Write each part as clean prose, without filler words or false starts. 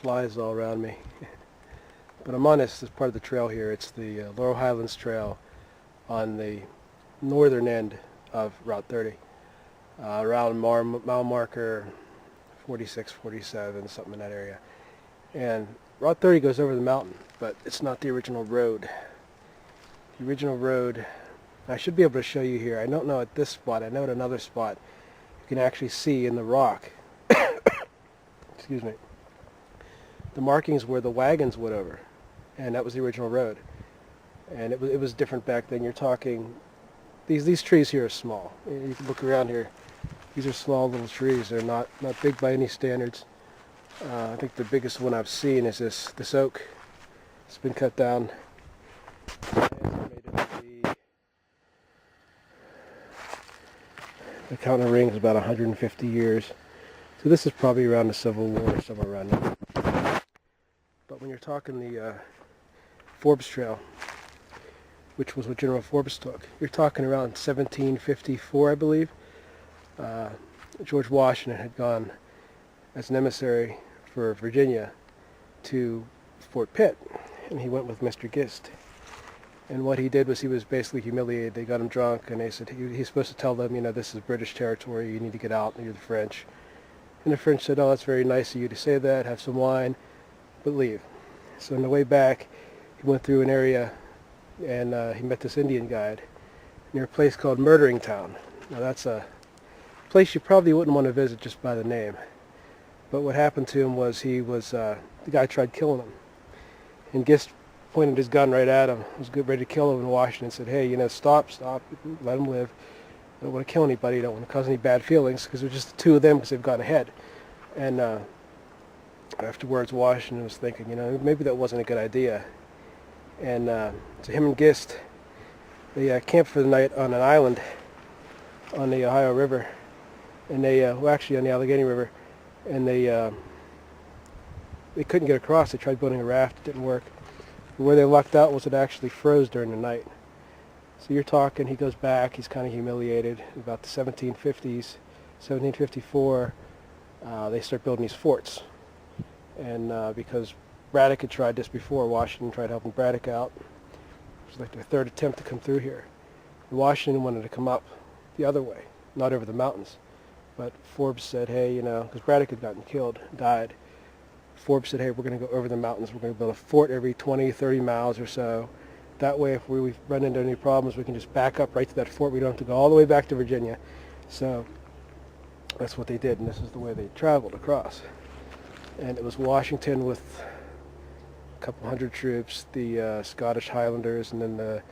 flies all around me. But I'm on this as part of the trail here. It's the Laurel Highlands Trail on the northern end of Route 30. Around mile marker 46, 47, something in that area. And Route 30 goes over the mountain, but it's not the original road. The original road, I should be able to show you here. I don't know at this spot. I know at another spot you can actually see in the rock, excuse me, the markings where the wagons went over, and that was the original road. And it was different back then. You're talking, these trees here are small. You can look around here. These are small little trees. They're not big by any standards. I think the biggest one I've seen is this oak. It's been cut down. The count of rings about 150 years. So this is probably around the Civil War, somewhere around there. But when you're talking the Forbes Trail, which was what General Forbes took, you're talking around 1754, I believe. George Washington had gone as an emissary for Virginia to Fort Pitt, and he went with Mr. Gist. And what he did was he was basically humiliated. They got him drunk, and they said he's supposed to tell them, you know, this is British territory, you need to get out, and you're the French. And the French said, oh, that's very nice of you to say that, have some wine, but leave. So on the way back, he went through an area, and he met this Indian guide near a place called Murdering Town. Now that's a place you probably wouldn't want to visit just by the name. But what happened to him was the guy tried killing him. And Gist pointed his gun right at him, was ready to kill him, and Washington said, hey, you know, stop, let him live. I don't want to kill anybody, I don't want to cause any bad feelings, because it was just the two of them because they've gone ahead. And afterwards, Washington was thinking, you know, maybe that wasn't a good idea. And so him and Gist, they camped for the night on an island on the Ohio River, and they, well, actually on the Allegheny River, and they couldn't get across. They tried building a raft, it didn't work. But where they lucked out was it actually froze during the night. So you're talking, he goes back, he's kind of humiliated. About the 1750s, 1754, they start building these forts. And because Braddock had tried this before, Washington tried helping Braddock out. It was like their third attempt to come through here. And Washington wanted to come up the other way, not over the mountains. But Forbes said, hey, you know, because Braddock had gotten killed, died. Forbes said, hey, we're going to go over the mountains. We're going to build a fort every 20, 30 miles or so. That way, if we run into any problems, we can just back up right to that fort. We don't have to go all the way back to Virginia. So that's what they did, and this is the way they traveled across. And it was Washington with a couple hundred troops, the Scottish Highlanders, and then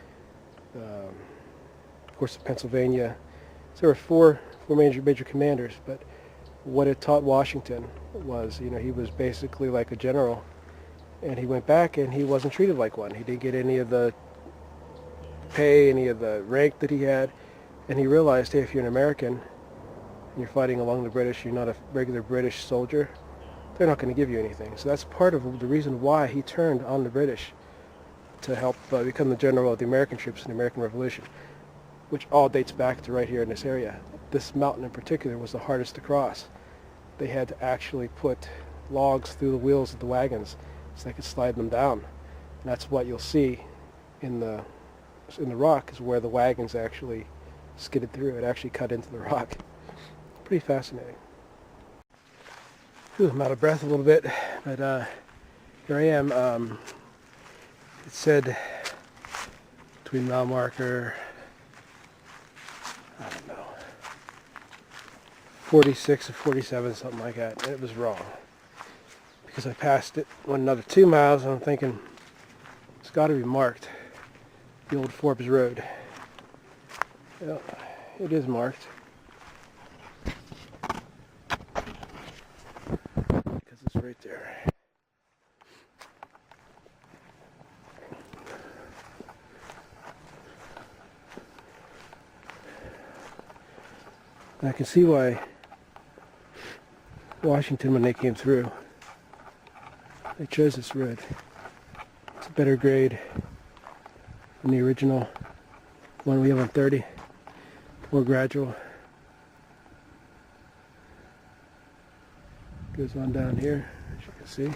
of course, the Pennsylvania. So there were four major commanders, but what it taught Washington was, you know, he was basically like a general, and he went back and he wasn't treated like one. He didn't get any of the pay, any of the rank that he had, and he realized, hey, if you're an American and you're fighting along the British, you're not a regular British soldier, they're not going to give you anything. So that's part of the reason why he turned on the British to help become the general of the American troops in the American Revolution, which all dates back to right here in this area. This mountain in particular was the hardest to cross. They had to actually put logs through the wheels of the wagons so they could slide them down. And that's what you'll see in the rock, is where the wagons actually skidded through. It actually cut into the rock. Pretty fascinating. Whew, I'm out of breath a little bit, but here I am. It said between mile marker, I don't know, 46 or 47, something like that, and it was wrong. Because I passed it, went another 2 miles, and I'm thinking, it's got to be marked, the old Forbes Road. Well, it is marked. Because it's right there. And I can see why Washington, when they came through, they chose this road. It's a better grade than the original one we have on 30. More gradual. Goes on down here, as you can see.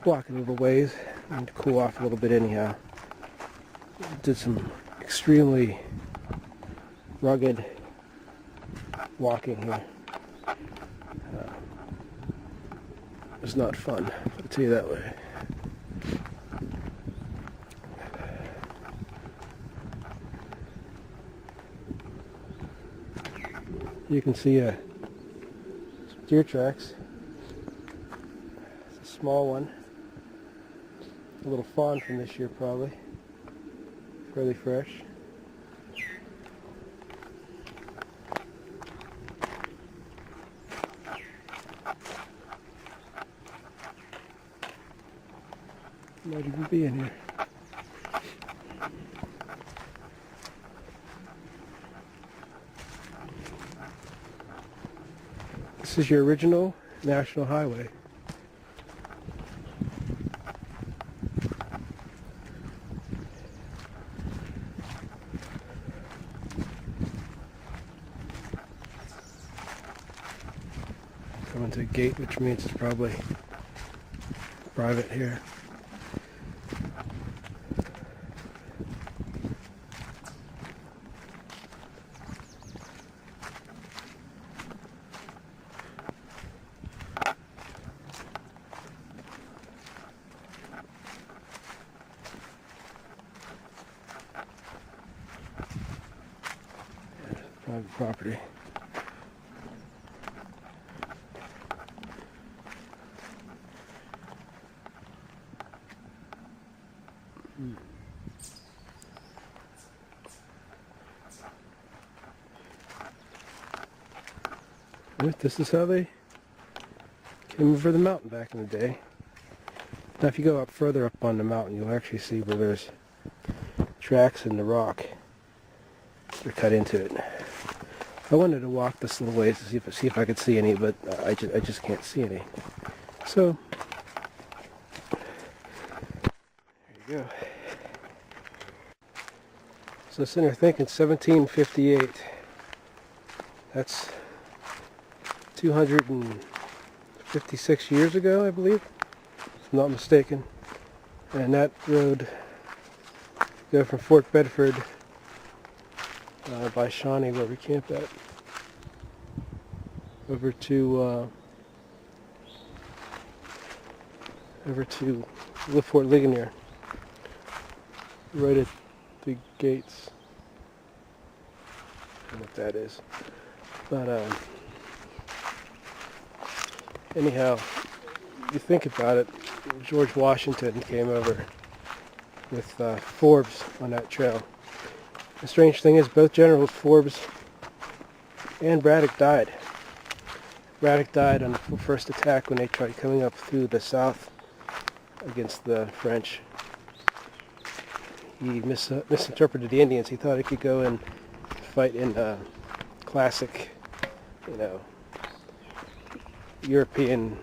walking a little ways and to cool off a little bit anyhow. Did some extremely rugged walking here. It was not fun, I'll tell you that way. You can see some deer tracks. It's a small one. A little fawn from this year probably. Fairly fresh. Might even be in here. This is your original national highway. Coming to a gate, which means it's probably private here. Private property. This is how they came over the mountain back in the day. Now if you go up further up on the mountain, you'll actually see where there's tracks in the rock that are cut into it. I wanted to walk this little ways to see if I could see any, but I just can't see any. So there you go. So sitting here thinking 1758. That's 256 years ago, I believe, if I'm not mistaken. And that road go from Fort Bedford by Shawnee, where we camped at, over to Fort Ligonier, right at the gates. I don't know what that is, but anyhow, you think about it, George Washington came over with Forbes on that trail. The strange thing is both Generals Forbes and Braddock died. Braddock died on the first attack when they tried coming up through the south against the French. He misinterpreted the Indians. He thought he could go and fight in classic, European,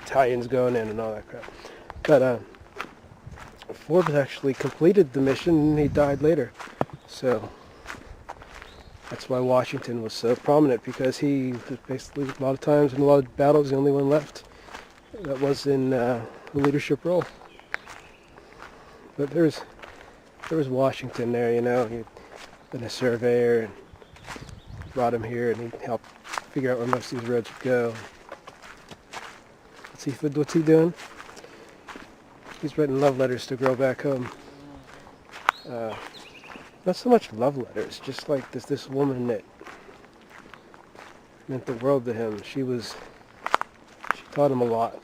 Italians going in and all that crap. But Forbes actually completed the mission and he died later. So that's why Washington was so prominent, because he was basically a lot of times in a lot of battles the only one left that was in a leadership role. But there was Washington there, He'd been a surveyor and brought him here, and he helped figure out where most of these roads would go. What's he doing? He's writing love letters to a girl back home. Not so much love letters, just like this woman that meant the world to him. She taught him a lot.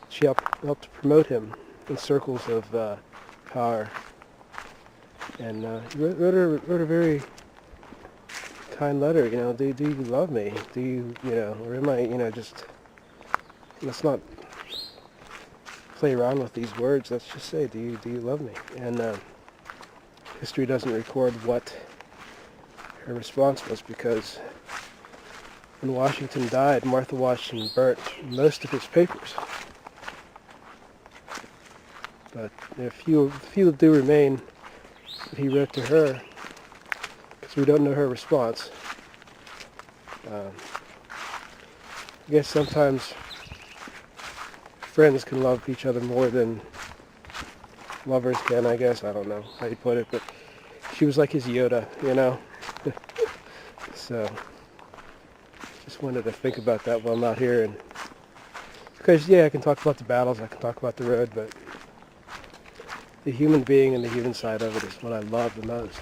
She helped promote him in circles of power, and he wrote a very kind letter. Do you love me? Do you, or am I, just, let's not play around with these words. Let's just say, do you love me? And history doesn't record what her response was, because when Washington died, Martha Washington burnt most of his papers. But a few do remain that he wrote to her, because we don't know her response. I guess sometimes friends can love each other more than lovers can, I guess. I don't know how you put it, but she was like his Yoda, you know? So, just wanted to think about that while I'm out here. And because, yeah, I can talk about the battles, I can talk about the road, but the human being and the human side of it is what I love the most.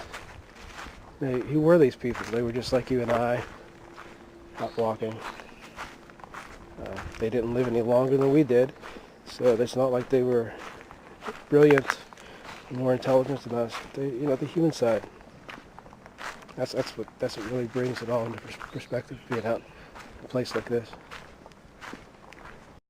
Who were these people? They were just like you and I, out walking. They didn't live any longer than we did, so it's not like they were brilliant, more intelligent than us. They, you know, the human side. That's what really brings it all into perspective, being out in a place like this.